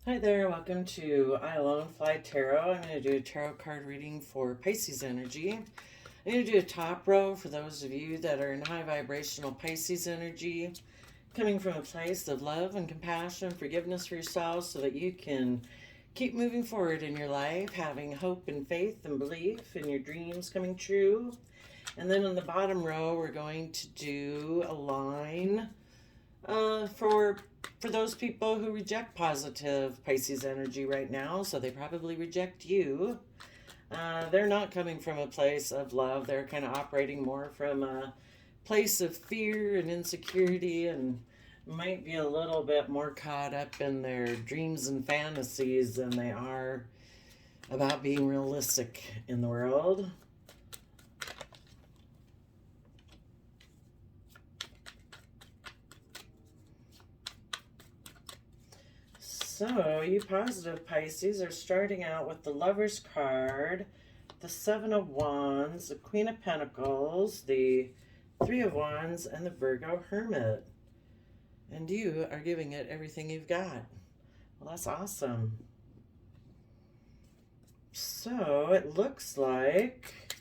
Hi there, welcome to I Alone Fly Tarot. I'm going to do a tarot card reading for Pisces energy. I'm going to do a top row for those of you that are in high vibrational Pisces energy, coming from a place of love and compassion, forgiveness for yourself so that you can keep moving forward in your life, having hope and faith and belief in your dreams coming true. And then in the bottom row, we're going to do a line for those people who reject positive Pisces energy right now, so they probably reject you. They're not coming from a place of love. They're kind of operating more from a place of fear and insecurity, and might be a little bit more caught up in their dreams and fantasies than they are about being realistic in the world. So, you positive Pisces are starting out with the Lover's card, the Seven of Wands, the Queen of Pentacles, the Three of Wands, and the Virgo Hermit. And you are giving it everything you've got. Well, that's awesome. So, it looks like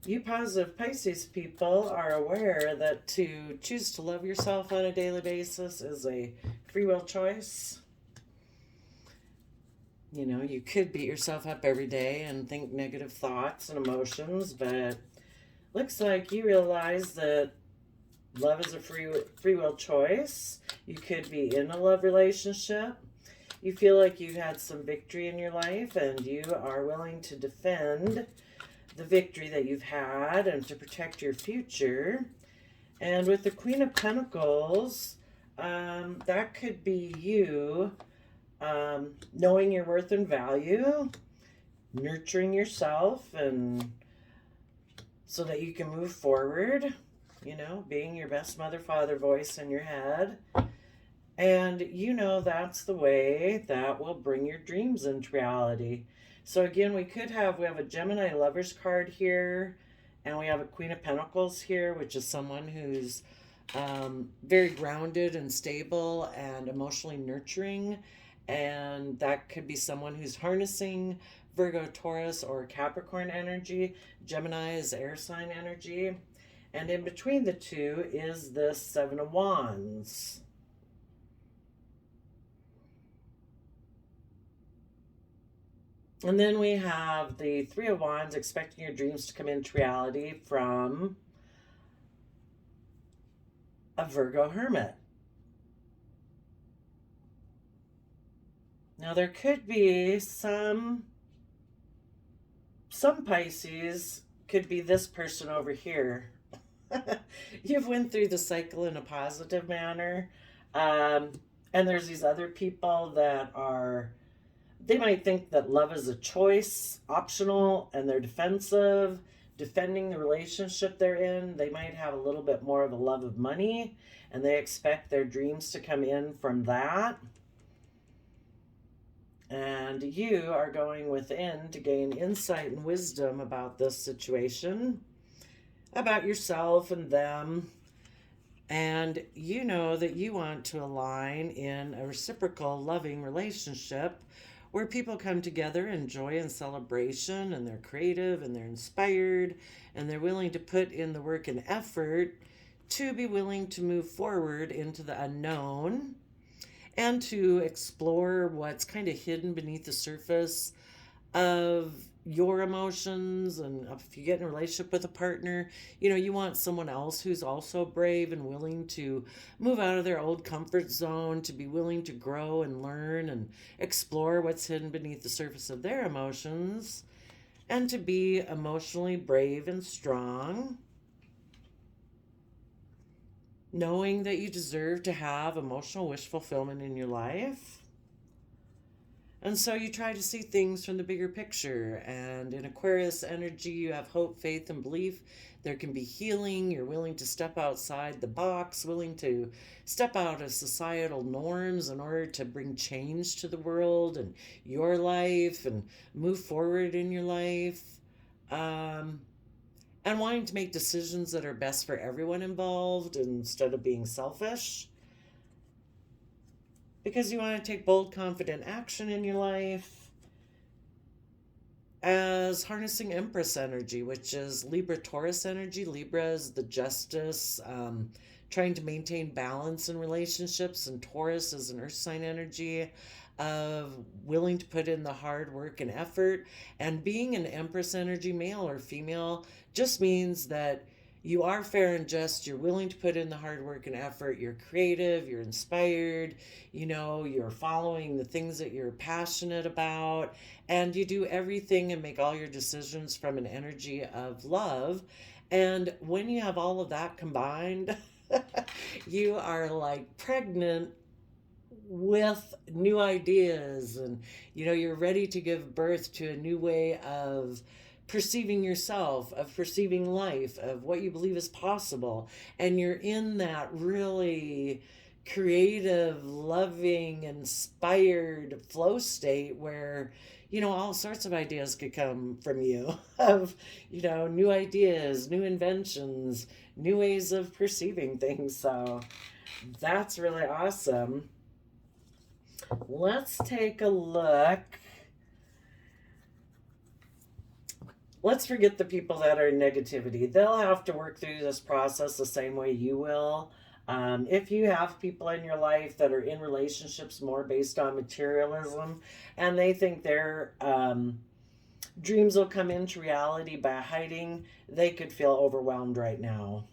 you positive Pisces people are aware that to choose to love yourself on a daily basis is a free will choice. You know, you could beat yourself up every day and think negative thoughts and emotions, but looks like you realize that love is a free will choice. You could be in a love relationship. You feel like you've had some victory in your life and you are willing to defend the victory that you've had and to protect your future. And with the Queen of Pentacles, that could be you knowing your worth and value, nurturing yourself, and so that you can move forward, you know, being your best mother, father voice in your head. And you know that's the way that will bring your dreams into reality. So again, we have a Gemini Lovers card here, and we have a Queen of Pentacles here, which is someone who's very grounded and stable and emotionally nurturing. And that could be someone who's harnessing Virgo, Taurus, or Capricorn energy. Gemini is air sign energy. And in between the two is the Seven of Wands. And then we have the Three of Wands, expecting your dreams to come into reality, from a Virgo Hermit. Now there could be some Pisces could be this person over here. You've went through the cycle in a positive manner. And there's these other people that they might think that love is a choice, optional, and they're defensive, defending the relationship they're in. They might have a little bit more of a love of money, and they expect their dreams to come in from that. And you are going within to gain insight and wisdom about this situation, about yourself and them. And you know that you want to align in a reciprocal, loving relationship where people come together in joy and celebration, and they're creative and they're inspired and they're willing to put in the work and effort to be willing to move forward into the unknown and to explore what's kind of hidden beneath the surface of your emotions. And if you get in a relationship with a partner, you know, you want someone else who's also brave and willing to move out of their old comfort zone, to be willing to grow and learn and explore what's hidden beneath the surface of their emotions, and to be emotionally brave and strong, knowing that you deserve to have emotional wish fulfillment in your life. And so you try to see things from the bigger picture. And in Aquarius energy, you have hope, faith, and belief. There can be healing. You're willing to step outside the box, willing to step out of societal norms in order to bring change to the world and your life and move forward in your life. And wanting to make decisions that are best for everyone involved instead of being selfish. because you want to take bold, confident action in your life, as harnessing Empress energy, which is Libra Taurus energy. Libra is the justice, trying to maintain balance in relationships, and Taurus is an earth sign energy of willing to put in the hard work and effort. And being an Empress energy, male or female, just means that you are fair and just, you're willing to put in the hard work and effort, you're creative, you're inspired, you're following the things that you're passionate about, and you do everything and make all your decisions from an energy of love. And when you have all of that combined, you are like pregnant with new ideas, and you're ready to give birth to a new way of perceiving yourself, of perceiving life, of what you believe is possible. And you're in that really creative, loving, inspired flow state where all sorts of ideas could come from you of new ideas, new inventions, new ways of perceiving things. So that's really awesome. Let's take a look. Let's forget the people that are in negativity. They'll have to work through this process the same way you will. If you have people in your life that are in relationships more based on materialism, and they think their dreams will come into reality by hiding, they could feel overwhelmed right now.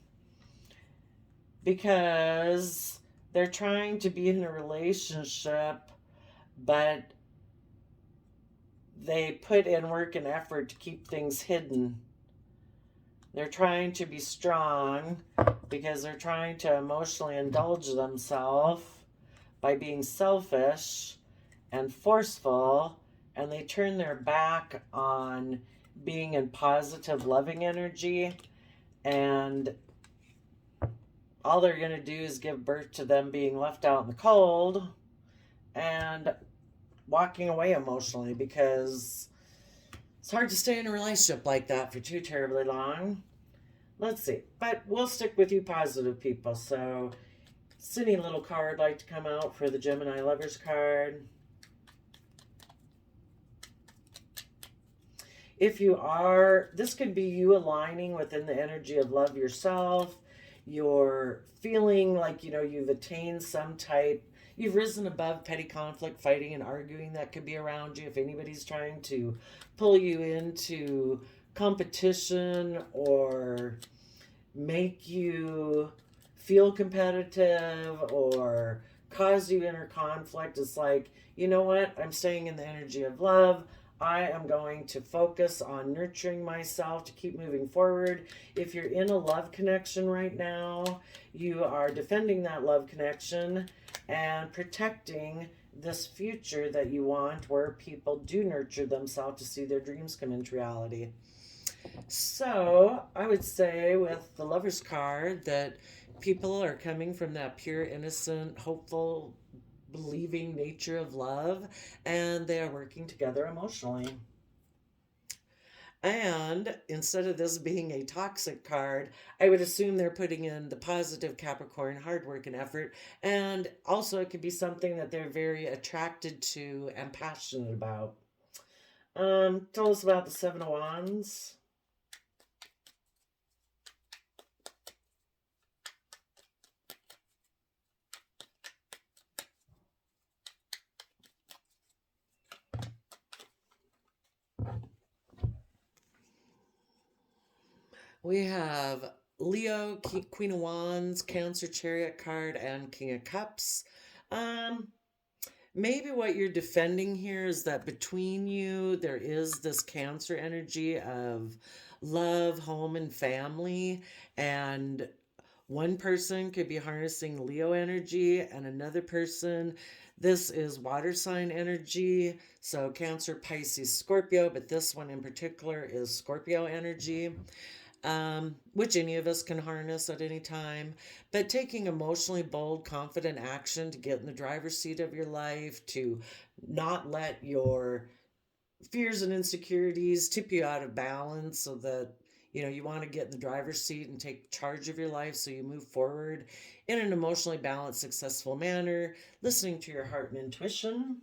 Because they're trying to be in a relationship, but they put in work and effort to keep things hidden. They're trying to be strong because they're trying to emotionally indulge themselves by being selfish and forceful, and they turn their back on being in positive, loving energy, and all they're going to do is give birth to them being left out in the cold and walking away emotionally, because it's hard to stay in a relationship like that for too terribly long. Let's see. But we'll stick with you positive people. So, does any little card like to come out for the Gemini Lovers card? If you are, this could be you aligning within the energy of love yourself. You're feeling like, you've attained some type, you've risen above petty conflict, fighting, and arguing that could be around you. If anybody's trying to pull you into competition or make you feel competitive or cause you inner conflict, it's like, you know what? I'm staying in the energy of love. I am going to focus on nurturing myself to keep moving forward. If you're in a love connection right now, you are defending that love connection and protecting this future that you want, where people do nurture themselves to see their dreams come into reality. So I would say with the Lover's card that people are coming from that pure, innocent, hopeful, believing nature of love, and they are working together emotionally. And instead of this being a toxic card, I would assume they're putting in the positive Capricorn, hard work and effort. And also, it could be something that they're very attracted to and passionate about. Tell us about the Seven of Wands. We have Leo, Queen of Wands, Cancer, Chariot card, and King of Cups. Maybe what you're defending here is that between you, there is this Cancer energy of love, home, and family. And one person could be harnessing Leo energy, and another person, this is water sign energy. So Cancer, Pisces, Scorpio, but this one in particular is Scorpio energy. Which any of us can harness at any time. But taking emotionally bold, confident action to get in the driver's seat of your life, to not let your fears and insecurities tip you out of balance so that, You want to get in the driver's seat and take charge of your life so you move forward in an emotionally balanced, successful manner, listening to your heart and intuition.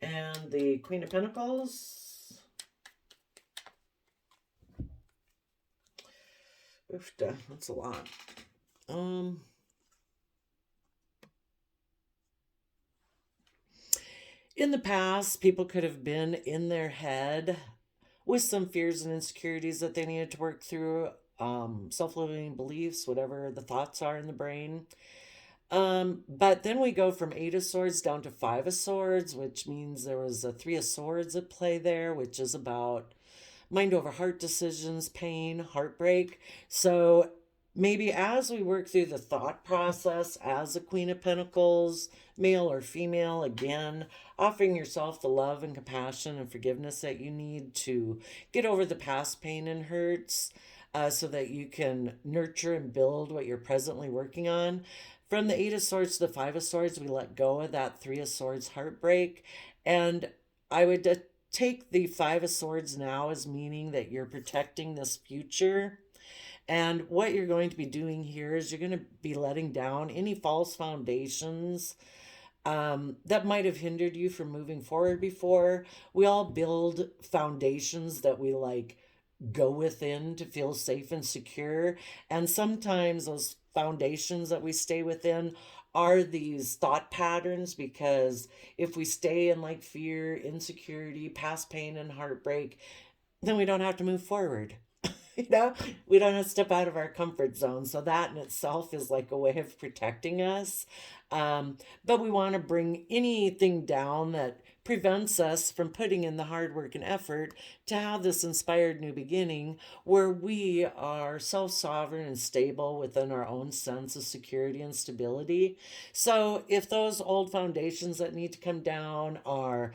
And the Queen of Pentacles. Oof, that's a lot. In the past, people could have been in their head with some fears and insecurities that they needed to work through, self-limiting beliefs, whatever the thoughts are in the brain. But then we go from 8 of Swords down to 5 of Swords, which means there was a 3 of Swords at play there, which is about mind over heart decisions, pain, heartbreak. So maybe as we work through the thought process as a Queen of Pentacles, male or female, again, offering yourself the love and compassion and forgiveness that you need to get over the past pain and hurts, so that you can nurture and build what you're presently working on. From the 8 of Swords to the 5 of Swords, we let go of that 3 of Swords heartbreak. And I would take the 5 of Swords now as meaning that you're protecting this future. And what you're going to be doing here is you're going to be letting down any false foundations that might have hindered you from moving forward before. We all build foundations that we go within to feel safe and secure. And sometimes those foundations that we stay within are these thought patterns, because if we stay in fear, insecurity, past pain, and heartbreak, then we don't have to move forward. We don't have to step out of our comfort zone. So that in itself is a way of protecting us. But we want to bring anything down that prevents us from putting in the hard work and effort to have this inspired new beginning where we are self-sovereign and stable within our own sense of security and stability. So if those old foundations that need to come down are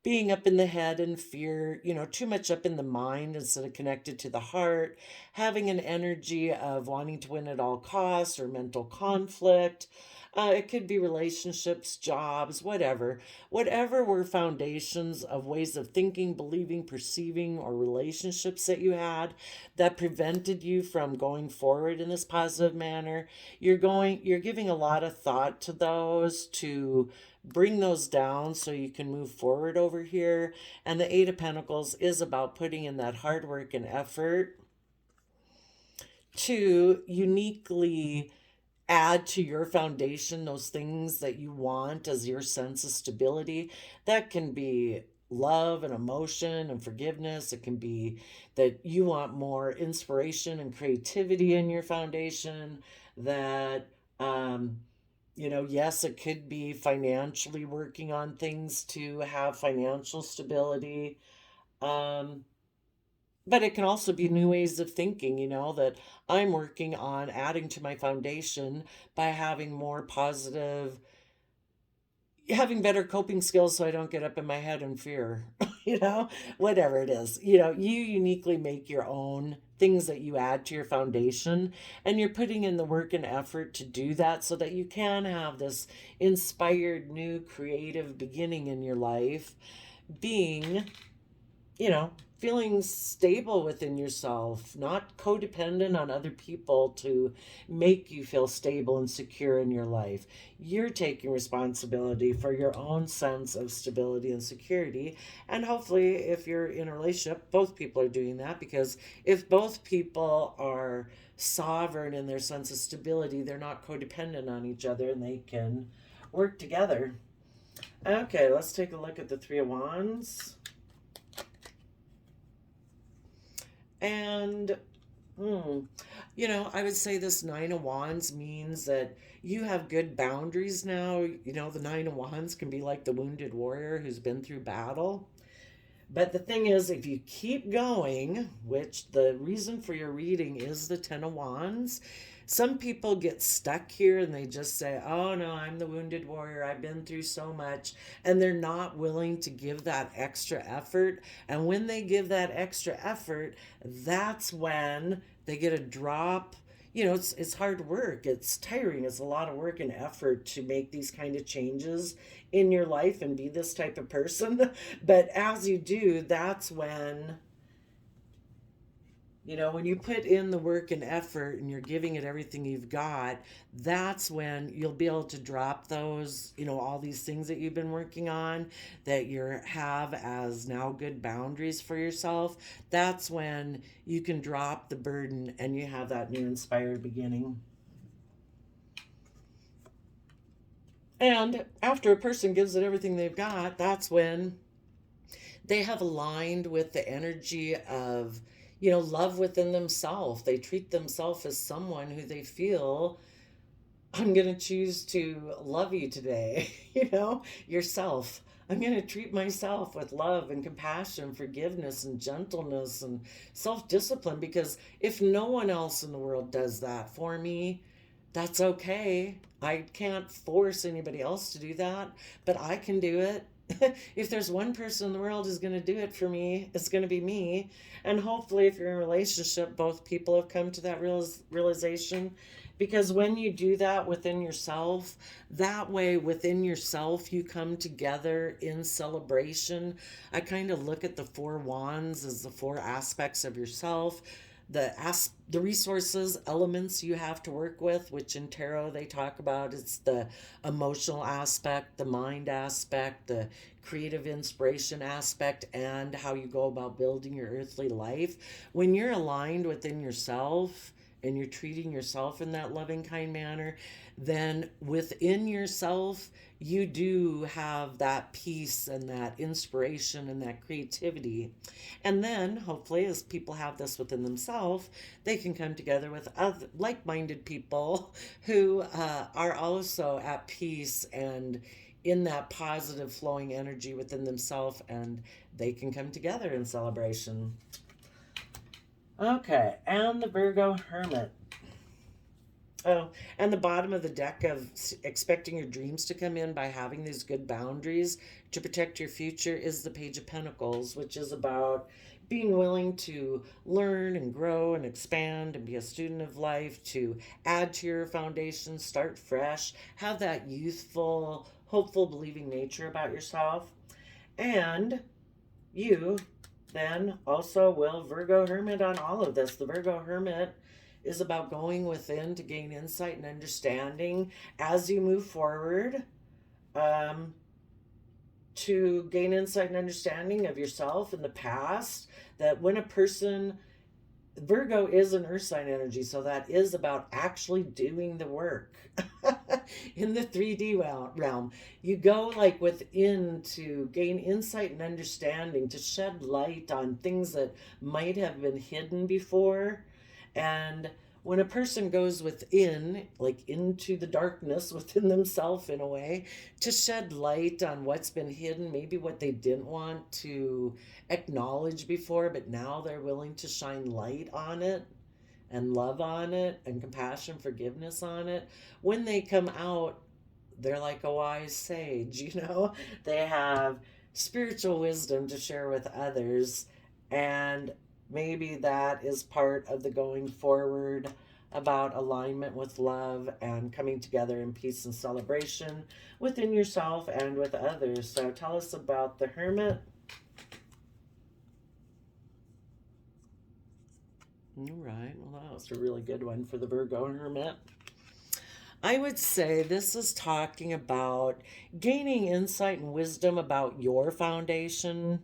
being up in the head and fear, too much up in the mind instead of connected to the heart, having an energy of wanting to win at all costs or mental conflict. It could be relationships, jobs, whatever were foundations of ways of thinking, believing, perceiving, or relationships that you had that prevented you from going forward in this positive manner. You're giving a lot of thought to those to bring those down so you can move forward over here. And the 8 of Pentacles is about putting in that hard work and effort to uniquely add to your foundation those things that you want as your sense of stability. That can be love and emotion and forgiveness. It can be that you want more inspiration and creativity in your foundation. That yes, it could be financially working on things to have financial stability. But it can also be new ways of thinking, that I'm working on adding to my foundation by having having better coping skills so I don't get up in my head in fear, whatever it is. You uniquely make your own things that you add to your foundation, and you're putting in the work and effort to do that so that you can have this inspired, new, creative beginning in your life, being feeling stable within yourself, not codependent on other people to make you feel stable and secure in your life. You're taking responsibility for your own sense of stability and security. And hopefully, if you're in a relationship, both people are doing that, because if both people are sovereign in their sense of stability, they're not codependent on each other and they can work together. Okay, let's take a look at the 3 of Wands. And, I would say this 9 of Wands means that you have good boundaries now. The 9 of Wands can be like the wounded warrior who's been through battle. But the thing is, if you keep going, which the reason for your reading is the 10 of Wands, some people get stuck here and they just say, oh no, I'm the wounded warrior, I've been through so much, and they're not willing to give that extra effort. And when they give that extra effort, that's when they get a drop. It's hard work, it's tiring, it's a lot of work and effort to make these kind of changes in your life and be this type of person. But as you do, that's when You know, when you put in the work and effort and you're giving it everything you've got, that's when you'll be able to drop those, all these things that you've been working on that you have as now good boundaries for yourself. That's when you can drop the burden and you have that new inspired beginning. And after a person gives it everything they've got, that's when they have aligned with the energy of, love within themselves. They treat themselves as someone who they feel, I'm going to choose to love you today, yourself. I'm going to treat myself with love and compassion, forgiveness and gentleness and self discipline, because if no one else in the world does that for me, that's okay. I can't force anybody else to do that, but I can do it. If there's one person in the world who's going to do it for me, it's going to be me. And hopefully, if you're in a relationship, both people have come to that realization. Because when you do that within yourself, that way within yourself, you come together in celebration. I kind of look at the four wands as the four aspects of yourself, the resources, elements you have to work with, which in tarot they talk about. It's the emotional aspect, the mind aspect, the creative inspiration aspect, and how you go about building your earthly life. When you're aligned within yourself and you're treating yourself in that loving, kind manner, then within yourself, you do have that peace and that inspiration and that creativity. And then, hopefully, as people have this within themselves, they can come together with other like-minded people who are also at peace and in that positive flowing energy within themselves, and they can come together in celebration. Okay, and the Virgo Hermit. Oh, and the bottom of the deck of expecting your dreams to come in by having these good boundaries to protect your future is the Page of Pentacles, which is about being willing to learn and grow and expand and be a student of life, to add to your foundation, start fresh, have that youthful, hopeful, believing nature about yourself. And you then also will Virgo Hermit on all of this. The Virgo Hermit is about going within to gain insight and understanding as you move forward, to gain insight and understanding of yourself in the past. That when a person, Virgo is an earth sign energy, so that is about actually doing the work. In the 3D realm, you go like within to gain insight and understanding, to shed light on things that might have been hidden before. And when a person goes within, like into the darkness within themselves in a way, to shed light on what's been hidden, maybe what they didn't want to acknowledge before, but now they're willing to shine light on it and love on it and compassion, forgiveness on it. When they come out, they're like a wise sage, They have spiritual wisdom to share with others, and maybe that is part of the going forward about alignment with love and coming together in peace and celebration within yourself and with others. So tell us about the Hermit. All right, well, that was a really good one for the Virgo Hermit. I would say this is talking about gaining insight and wisdom about your foundation.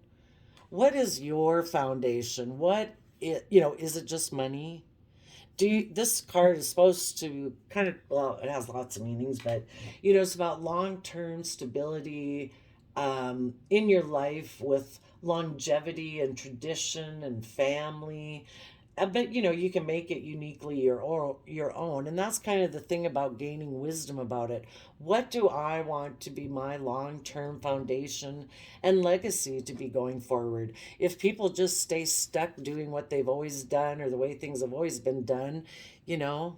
What is your foundation? Is it just money? This card is supposed to kind of, well, it has lots of meanings, but, it's about long-term stability in your life with longevity and tradition and family. But you can make it uniquely your own, and that's kind of the thing about gaining wisdom about it. What do I want to be my long-term foundation and legacy to be going forward? If people just stay stuck doing what they've always done or the way things have always been done,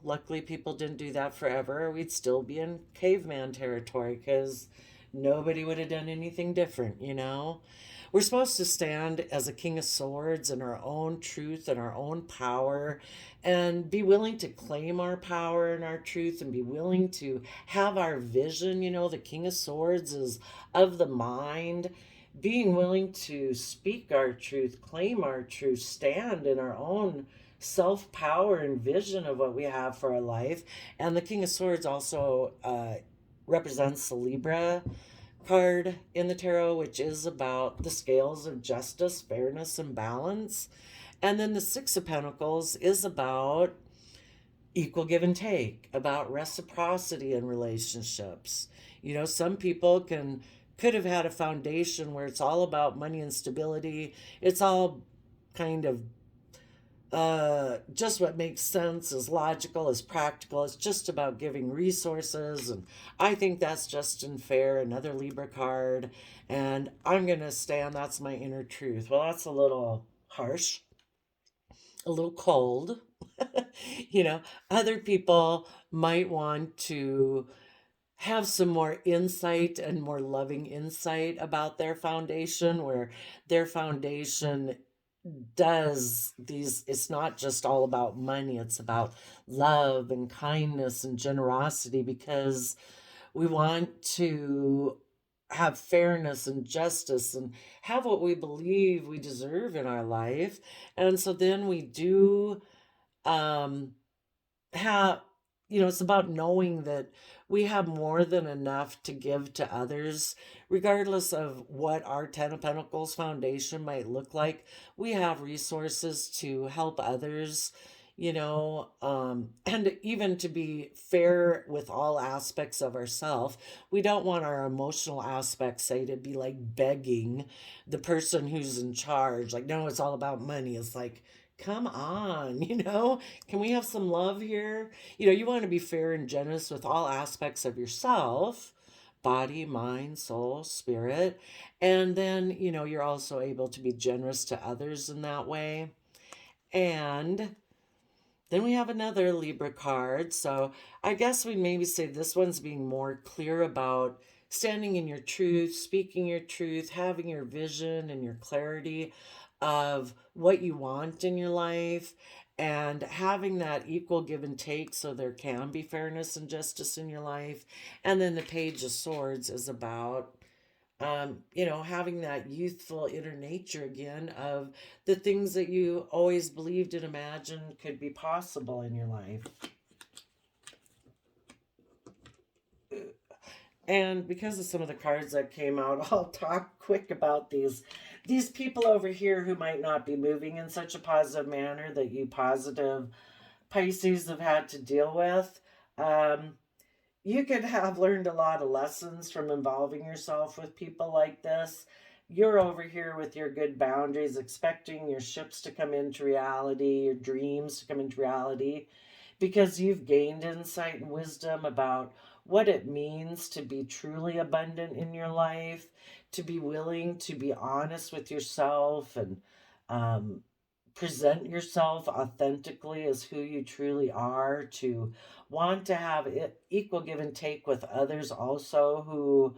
luckily people didn't do that forever. We'd still be in caveman territory because nobody would have done anything different. We're supposed to stand as a King of Swords in our own truth and our own power, and be willing to claim our power and our truth, and be willing to have our vision. The King of Swords is of the mind. Being willing to speak our truth, claim our truth, stand in our own self-power and vision of what we have for our life. And the King of Swords also represents the Libra card in the tarot, which is about the scales of justice, fairness, and balance. And then the Six of Pentacles is about equal give and take, about reciprocity in relationships. You know, some people could have had a foundation where it's all about money and stability. It's all kind of just what makes sense, is logical, is practical. It's just about giving resources. And I think that's just unfair. Another Libra card. And I'm going to stand, that's my inner truth. Well, that's a little harsh, a little cold. You know, other people might want to have some more insight and more loving insight about their foundation, where their foundation does these, it's not just all about money, it's about love and kindness and generosity, because we want to have fairness and justice and have what we believe we deserve in our life. And so then we do um have, it's about knowing that we have more than enough to give to others, regardless of what our Ten of Pentacles foundation might look like. We have resources to help others, and even to be fair with all aspects of ourselves. We don't want our emotional aspects, say, to be like begging the person who's in charge. Like, no, it's all about money. It's like, come on, can we have some love here? You want to be fair and generous with all aspects of yourself, body, mind, soul, spirit. And then, you're also able to be generous to others in that way. And then we have another Libra card. So I guess we maybe say this one's being more clear about standing in your truth, speaking your truth, having your vision and your clarity of what you want in your life, and having that equal give and take so there can be fairness and justice in your life. And then the Page of Swords is about having that youthful inner nature again of the things that you always believed and imagined could be possible in your life. And because of some of the cards that came out, I'll talk quick about these people over here who might not be moving in such a positive manner that you positive Pisces have had to deal with. You could have learned a lot of lessons from involving yourself with people like this. You're over here with your good boundaries, expecting your ships to come into reality, your dreams to come into reality, because you've gained insight and wisdom about what it means to be truly abundant in your life, to be willing to be honest with yourself and present yourself authentically as who you truly are, to want to have equal give and take with others also, who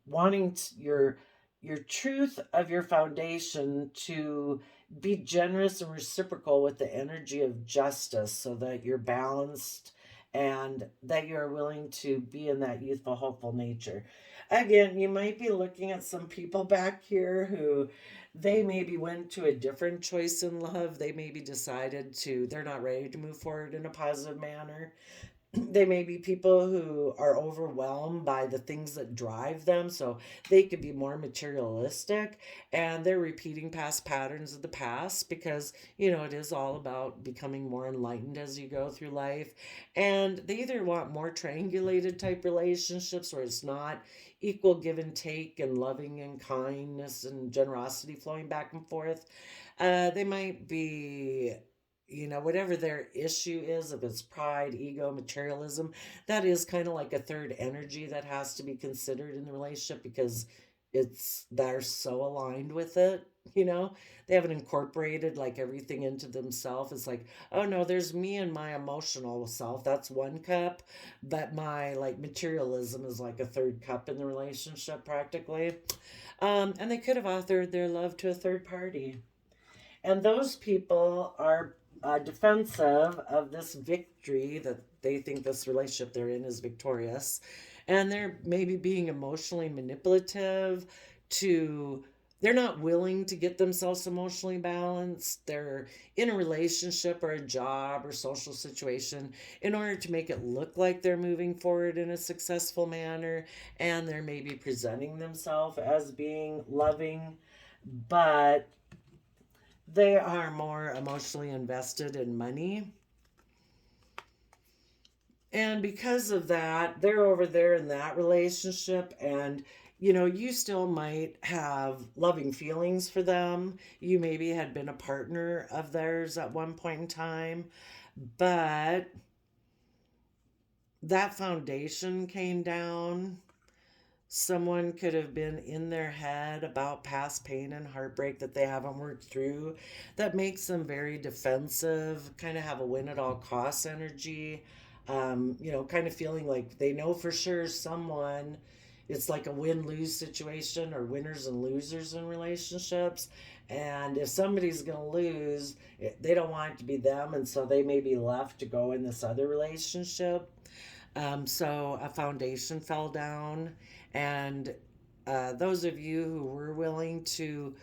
wanting your truth of your foundation to be generous and reciprocal with the energy of justice, so that you're balanced and that you're willing to be in that youthful, hopeful nature. Again, you might be looking at some people back here who they maybe went to a different choice in love. They maybe decided they're not ready to move forward in a positive manner. They may be people who are overwhelmed by the things that drive them, so they could be more materialistic, and they're repeating past patterns of the past, because it is all about becoming more enlightened as you go through life. And they either want more triangulated type relationships where it's not equal give and take and loving and kindness and generosity flowing back and forth. They might be, whatever their issue is, if it's pride, ego, materialism, that is kind of like a third energy that has to be considered in the relationship, because they're so aligned with it. They haven't incorporated like everything into themselves. It's like, oh no, there's me and my emotional self, that's one cup, but my like materialism is like a third cup in the relationship practically. And they could have authored their love to a third party, and those people are defensive of this victory, that they think this relationship they're in is victorious. And they're maybe being emotionally manipulative to, they're not willing to get themselves emotionally balanced. They're in a relationship or a job or social situation in order to make it look like they're moving forward in a successful manner, and they're maybe presenting themselves as being loving, but they are more emotionally invested in money. And because of that, they're over there in that relationship, and you still might have loving feelings for them. You maybe had been a partner of theirs at one point in time, but that foundation came down. Someone could have been in their head about past pain and heartbreak that they haven't worked through, that makes them very defensive, kind of have a win at all costs energy. Kind of feeling like they know for sure someone, it's like a win-lose situation, or winners and losers in relationships. And if somebody's going to lose, they don't want it to be them, and so they may be left to go in this other relationship. So a foundation fell down, and those of you who were willing to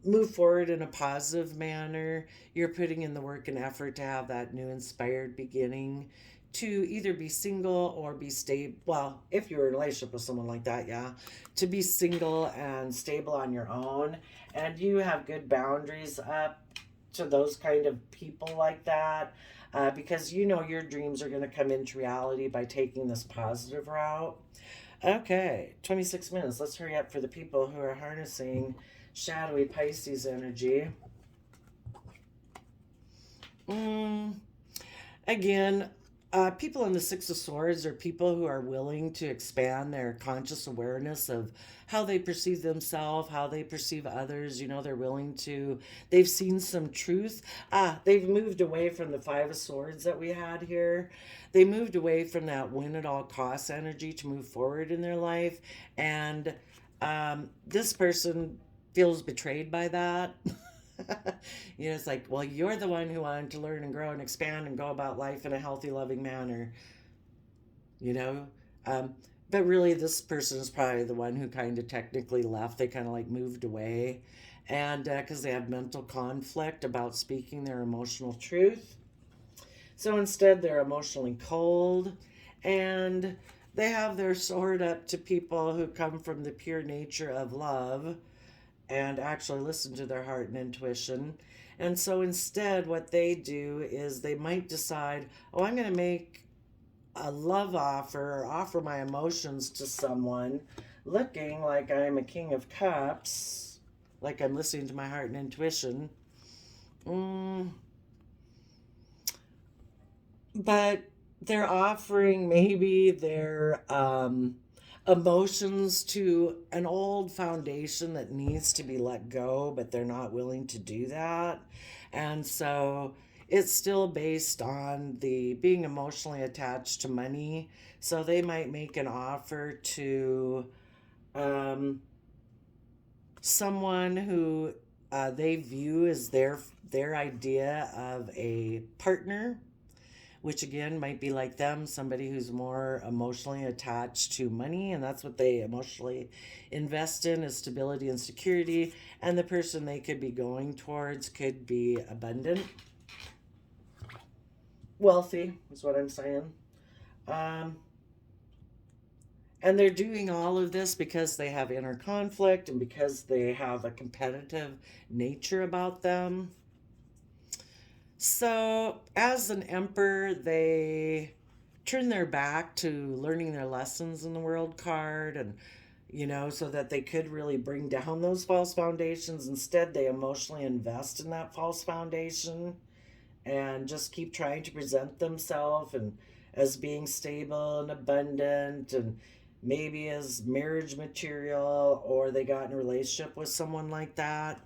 move forward in a positive manner, you're putting in the work and effort to have that new inspired beginning, to either be single or be stable. Well, if you're in a relationship with someone like that, yeah, to be single and stable on your own, and you have good boundaries up to those kind of people like that. Because your dreams are going to come into reality by taking this positive route. Okay, 26 minutes. Let's hurry up for the people who are harnessing shadowy Pisces energy. Again, people in the Six of Swords are people who are willing to expand their conscious awareness of how they perceive themselves, how they perceive others. They're willing to, they've seen some truth. They've moved away from the Five of Swords that we had here. They moved away from that win at all costs energy to move forward in their life. And this person feels betrayed by that. It's like, well, you're the one who wanted to learn and grow and expand and go about life in a healthy, loving manner. But really, this person is probably the one who kind of technically left. They kind of like moved away, and because they have mental conflict about speaking their emotional truth. So instead, they're emotionally cold, and they have their sword up to people who come from the pure nature of love and actually listen to their heart and intuition. And so instead, what they do is they might decide, oh, I'm going to make a love offer or offer my emotions to someone looking like I'm a King of Cups, like I'm listening to my heart and intuition. But they're offering maybe their emotions to an old foundation that needs to be let go, but they're not willing to do that. And so it's still based on the being emotionally attached to money. So they might make an offer to someone who they view as their idea of a partner, which again might be like them, somebody who's more emotionally attached to money, and that's what they emotionally invest in, is stability and security. And the person they could be going towards could be abundant, wealthy, is what I'm saying. And they're doing all of this because they have inner conflict and because they have a competitive nature about them. So, as an emperor, they turn their back to learning their lessons in the world card, and so that they could really bring down those false foundations. Instead, they emotionally invest in that false foundation and just keep trying to present themselves and as being stable and abundant, and maybe as marriage material, or they got in a relationship with someone like that.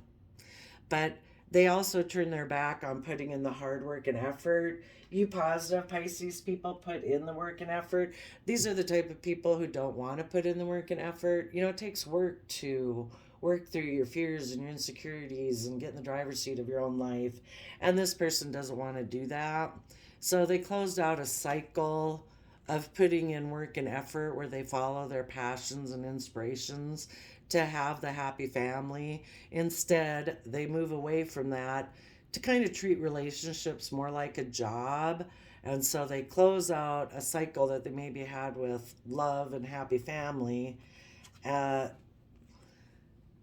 But they also turn their back on putting in the hard work and effort. You positive Pisces people put in the work and effort. These are the type of people who don't want to put in the work and effort. It takes work to work through your fears and your insecurities and get in the driver's seat of your own life. And this person doesn't want to do that. So they closed out a cycle of putting in work and effort where they follow their passions and inspirations to have the happy family. Instead, they move away from that to kind of treat relationships more like a job. And so they close out a cycle that they maybe had with love and happy family, uh,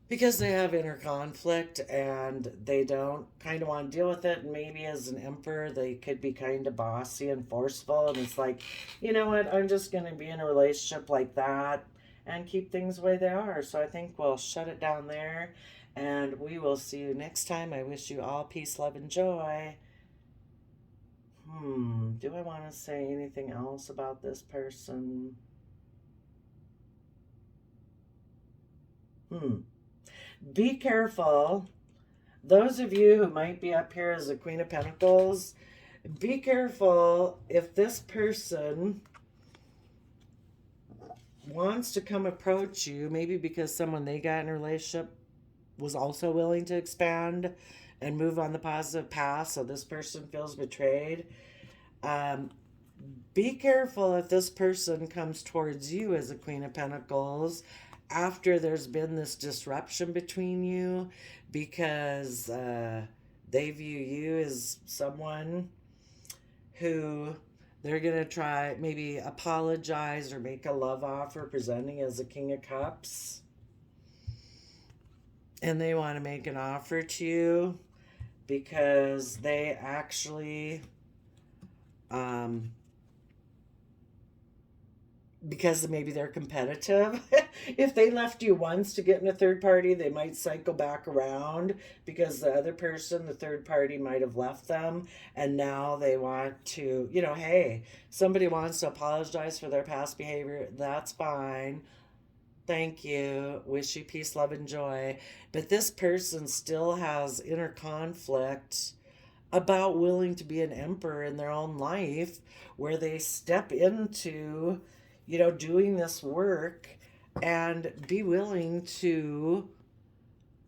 because they have inner conflict and they don't kind of want to deal with it. And maybe as an emperor, they could be kind of bossy and forceful. And it's like, you know what, I'm just going to be in a relationship like that and keep things the way they are. So I think we'll shut it down there and we will see you next time. I wish you all peace, love, and joy. Do I want to say anything else about this person? Be careful. Those of you who might be up here as a Queen of Pentacles, be careful if this person wants to come approach you, maybe because someone they got in a relationship was also willing to expand and move on the positive path, so this person feels betrayed. Be careful if this person comes towards you as a Queen of Pentacles after there's been this disruption between you, because they view you as someone who they're going to try maybe apologize or make a love offer presenting as a King of Cups. And they want to make an offer to you because they actually because maybe they're competitive. If they left you once to get in a third party, they might cycle back around because the other person, the third party, might have left them. And now they want to, hey, somebody wants to apologize for their past behavior. That's fine. Thank you. Wish you peace, love, and joy. But this person still has inner conflict about willing to be an emperor in their own life, where they step into doing this work and be willing to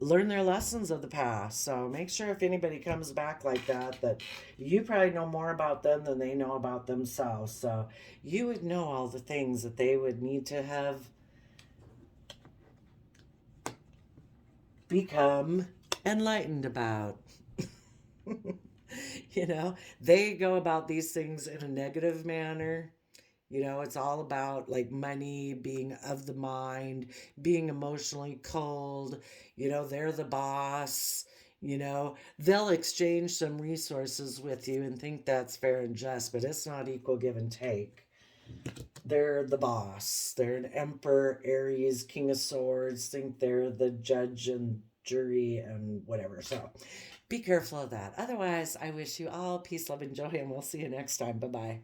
learn their lessons of the past. So make sure if anybody comes back like that you probably know more about them than they know about themselves. So you would know all the things that they would need to have become enlightened about. They go about these things in a negative manner. It's all about like money, being of the mind, being emotionally cold. They're the boss. They'll exchange some resources with you and think that's fair and just, but it's not equal give and take. They're the boss. They're an emperor, Aries, King of Swords, think they're the judge and jury and whatever. So be careful of that. Otherwise, I wish you all peace, love, and joy, and we'll see you next time. Bye-bye.